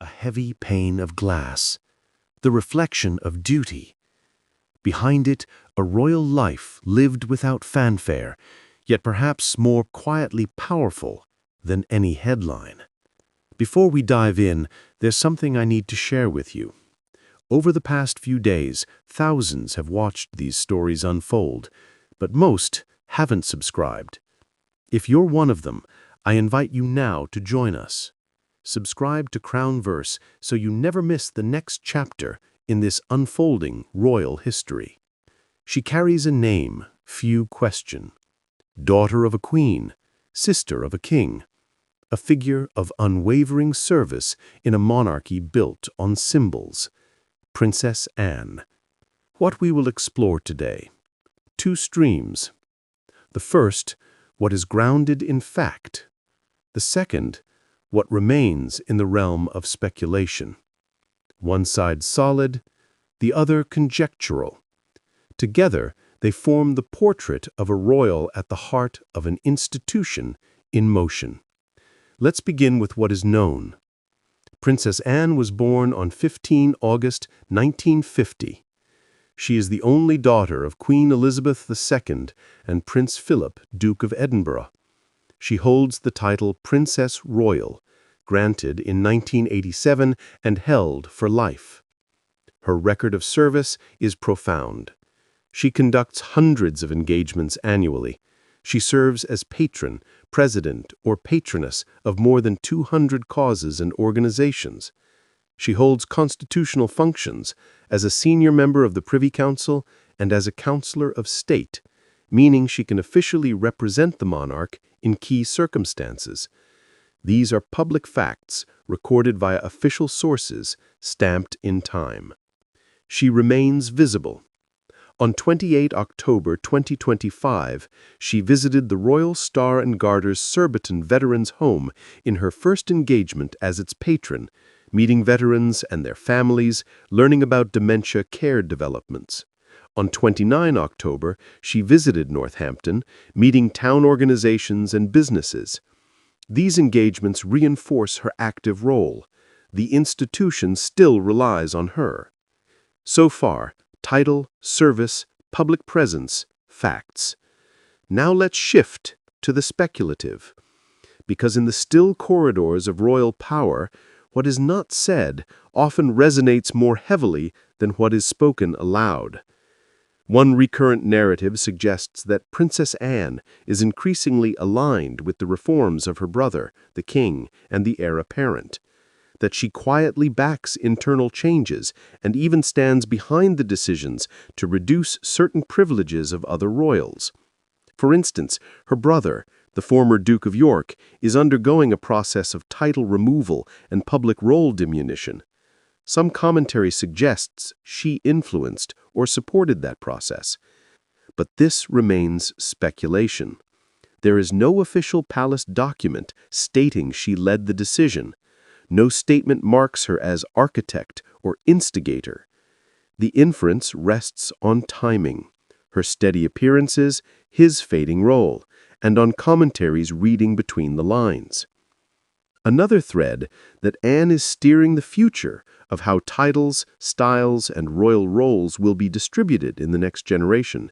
a heavy pane of glass, the reflection of duty. Behind it, a royal life lived without fanfare, yet perhaps more quietly powerful than any headline. Before we dive in, there's something I need to share with you. Over the past few days, thousands have watched these stories unfold, but most haven't subscribed. If you're one of them, I invite you now to join us. Subscribe to Crownverse so you never miss the next chapter in this unfolding royal history. She carries a name few question. Daughter of a queen, sister of a king. A figure of unwavering service in a monarchy built on symbols. Princess Anne. What we will explore today. Two streams. The first, what is grounded in fact. The second, what remains in the realm of speculation. One side solid, the other conjectural. Together, they form the portrait of a royal at the heart of an institution in motion. Let's begin with what is known. Princess Anne was born on 15 August 1950. She is the only daughter of Queen Elizabeth II and Prince Philip, Duke of Edinburgh. She holds the title Princess Royal, granted in 1987 and held for life. Her record of service is profound. She conducts hundreds of engagements annually. She serves as patron, president, or patroness of more than 200 causes and organizations. She holds constitutional functions as a senior member of the Privy Council and as a Counselor of State, meaning she can officially represent the monarch in key circumstances. These are public facts recorded via official sources, stamped in time. She remains visible. On 28 October 2025, she visited the Royal Star and Garter's Surbiton Veterans Home in her first engagement as its patron, meeting veterans and their families, learning about dementia care developments. On 29 October, she visited Northampton, meeting town organizations and businesses. These engagements reinforce her active role. The institution still relies on her. So far, title, service, public presence, facts. Now let's shift to the speculative. Because in the still corridors of royal power, what is not said often resonates more heavily than what is spoken aloud. One recurrent narrative suggests that Princess Anne is increasingly aligned with the reforms of her brother, the king, and the heir apparent, that she quietly backs internal changes and even stands behind the decisions to reduce certain privileges of other royals. For instance, her brother, the former Duke of York, is undergoing a process of title removal and public role diminution. Some commentary suggests she influenced or supported that process. But this remains speculation. There is no official palace document stating she led the decision. No statement marks her as architect or instigator. The inference rests on timing, her steady appearances, his fading role, and on commentaries reading between the lines. Another thread that Anne is steering the future of how titles, styles, and royal roles will be distributed in the next generation.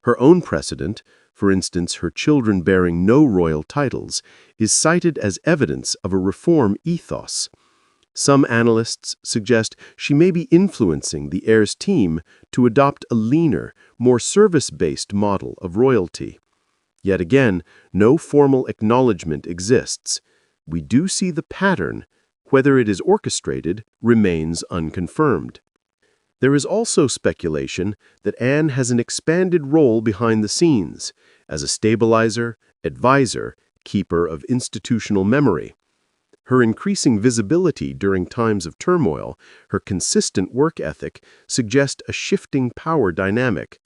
Her own precedent, for instance her children bearing no royal titles, is cited as evidence of a reform ethos. Some analysts suggest she may be influencing the heir's team to adopt a leaner, more service-based model of royalty. Yet again, no formal acknowledgement exists. We do see the pattern. Whether it is orchestrated remains unconfirmed. There is also speculation that Anne has an expanded role behind the scenes, as a stabilizer, advisor, keeper of institutional memory. Her increasing visibility during times of turmoil, her consistent work ethic, suggest a shifting power dynamic.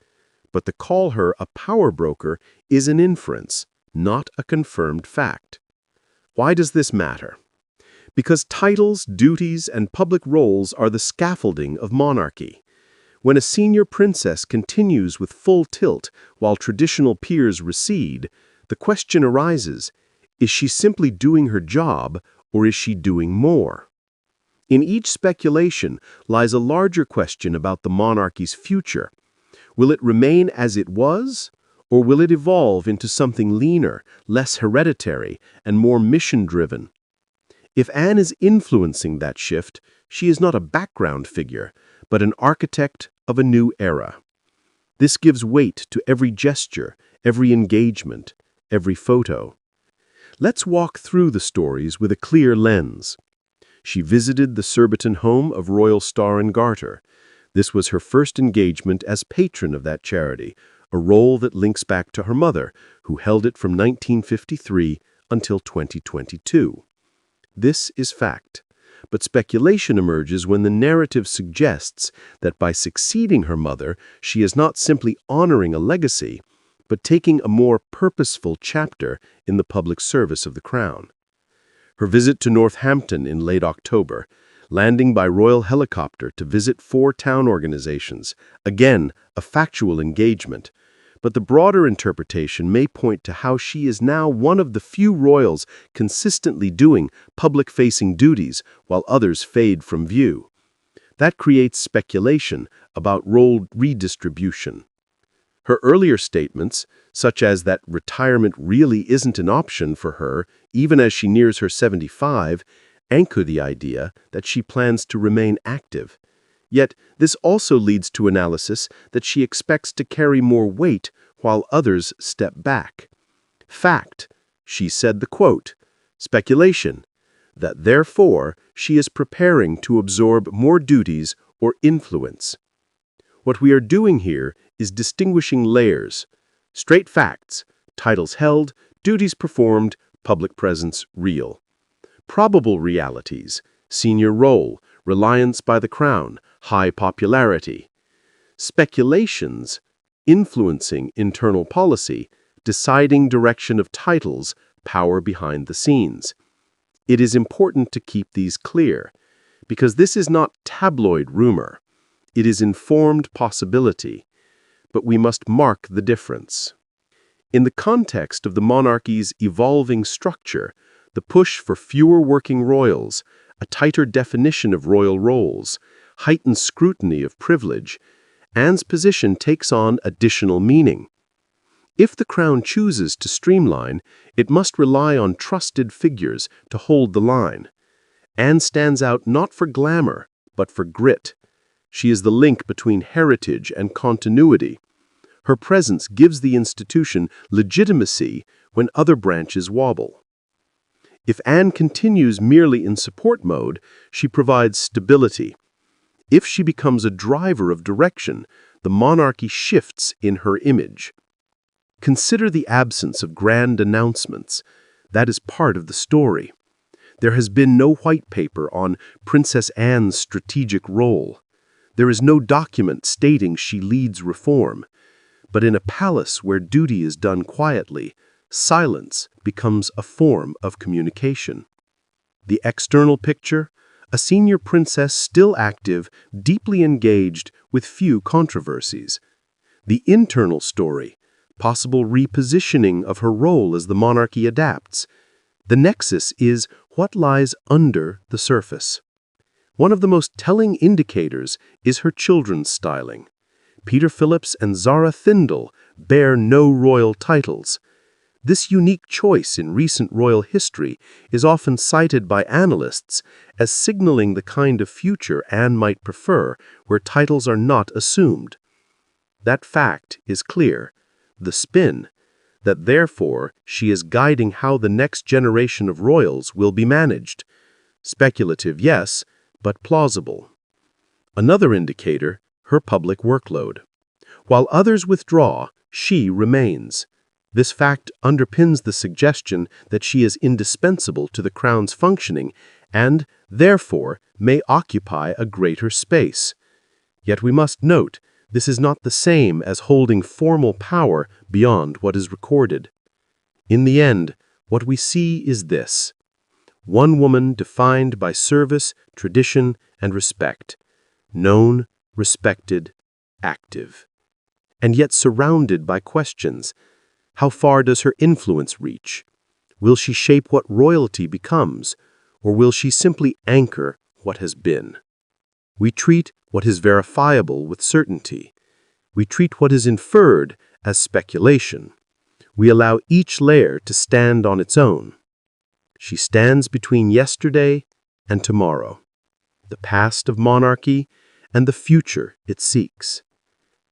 But to call her a power broker is an inference, not a confirmed fact. Why does this matter? Because titles, duties, and public roles are the scaffolding of monarchy. When a senior princess continues with full tilt while traditional peers recede, the question arises, is she simply doing her job or is she doing more? In each speculation lies a larger question about the monarchy's future. Will it remain as it was, or will it evolve into something leaner, less hereditary, and more mission-driven? If Anne is influencing that shift, she is not a background figure, but an architect of a new era. This gives weight to every gesture, every engagement, every photo. Let's walk through the stories with a clear lens. She visited the Surbiton home of Royal Star and Garter. This was her first engagement as patron of that charity, a role that links back to her mother, who held it from 1953 until 2022. This is fact. But speculation emerges when the narrative suggests that by succeeding her mother, she is not simply honoring a legacy, but taking a more purposeful chapter in the public service of the Crown. Her visit to Northampton in late October, landing by royal helicopter to visit 4 town organizations, again, a factual engagement. But the broader interpretation may point to how she is now one of the few royals consistently doing public-facing duties while others fade from view. That creates speculation about role redistribution. Her earlier statements, such as that retirement really isn't an option for her, even as she nears her 75, anchor the idea that she plans to remain active. Yet, this also leads to analysis that she expects to carry more weight while others step back. Fact, she said the quote. Speculation, that therefore she is preparing to absorb more duties or influence. What we are doing here is distinguishing layers. Straight facts, titles held, duties performed, public presence real. Probable realities, senior role, reliance by the Crown, high popularity. Speculations, influencing internal policy, deciding direction of titles, power behind the scenes. It is important to keep these clear, because this is not tabloid rumor. It is informed possibility, but we must mark the difference. In the context of the monarchy's evolving structure, the push for fewer working royals, a tighter definition of royal roles, heightened scrutiny of privilege, Anne's position takes on additional meaning. If the Crown chooses to streamline, it must rely on trusted figures to hold the line. Anne stands out not for glamour, but for grit. She is the link between heritage and continuity. Her presence gives the institution legitimacy when other branches wobble. If Anne continues merely in support mode, she provides stability. If she becomes a driver of direction, the monarchy shifts in her image. Consider the absence of grand announcements. That is part of the story. There has been no white paper on Princess Anne's strategic role. There is no document stating she leads reform. But in a palace where duty is done quietly, silence becomes a form of communication. The external picture, a senior princess still active, deeply engaged, with few controversies. The internal story, possible repositioning of her role as the monarchy adapts. The nexus is what lies under the surface. One of the most telling indicators is her children's styling. Peter Phillips and Zara Thindle bear no royal titles. This unique choice in recent royal history is often cited by analysts as signaling the kind of future Anne might prefer, where titles are not assumed. That fact is clear. The spin, that therefore she is guiding how the next generation of royals will be managed. Speculative, yes, but plausible. Another indicator, her public workload. While others withdraw, she remains. This fact underpins the suggestion that she is indispensable to the Crown's functioning and, therefore, may occupy a greater space. Yet we must note, this is not the same as holding formal power beyond what is recorded. In the end, what we see is this: one woman defined by service, tradition, and respect, known, respected, active, and yet surrounded by questions. How far does her influence reach? Will she shape what royalty becomes, or will she simply anchor what has been. We treat what is verifiable with certainty. We treat what is inferred as speculation. We allow each layer to stand on its own. She stands between yesterday and tomorrow, the past of monarchy and the future it seeks.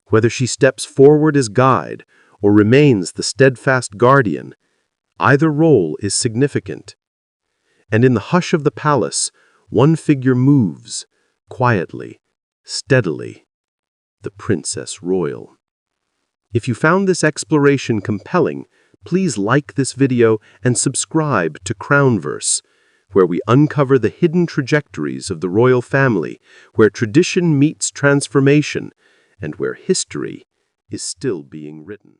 Whether she steps forward as guide or remains the steadfast guardian, either role is significant. And in the hush of the palace, one figure moves, quietly, steadily, the Princess Royal. If you found this exploration compelling, please like this video and subscribe to Crownverse, where we uncover the hidden trajectories of the royal family, where tradition meets transformation, and where history is still being written.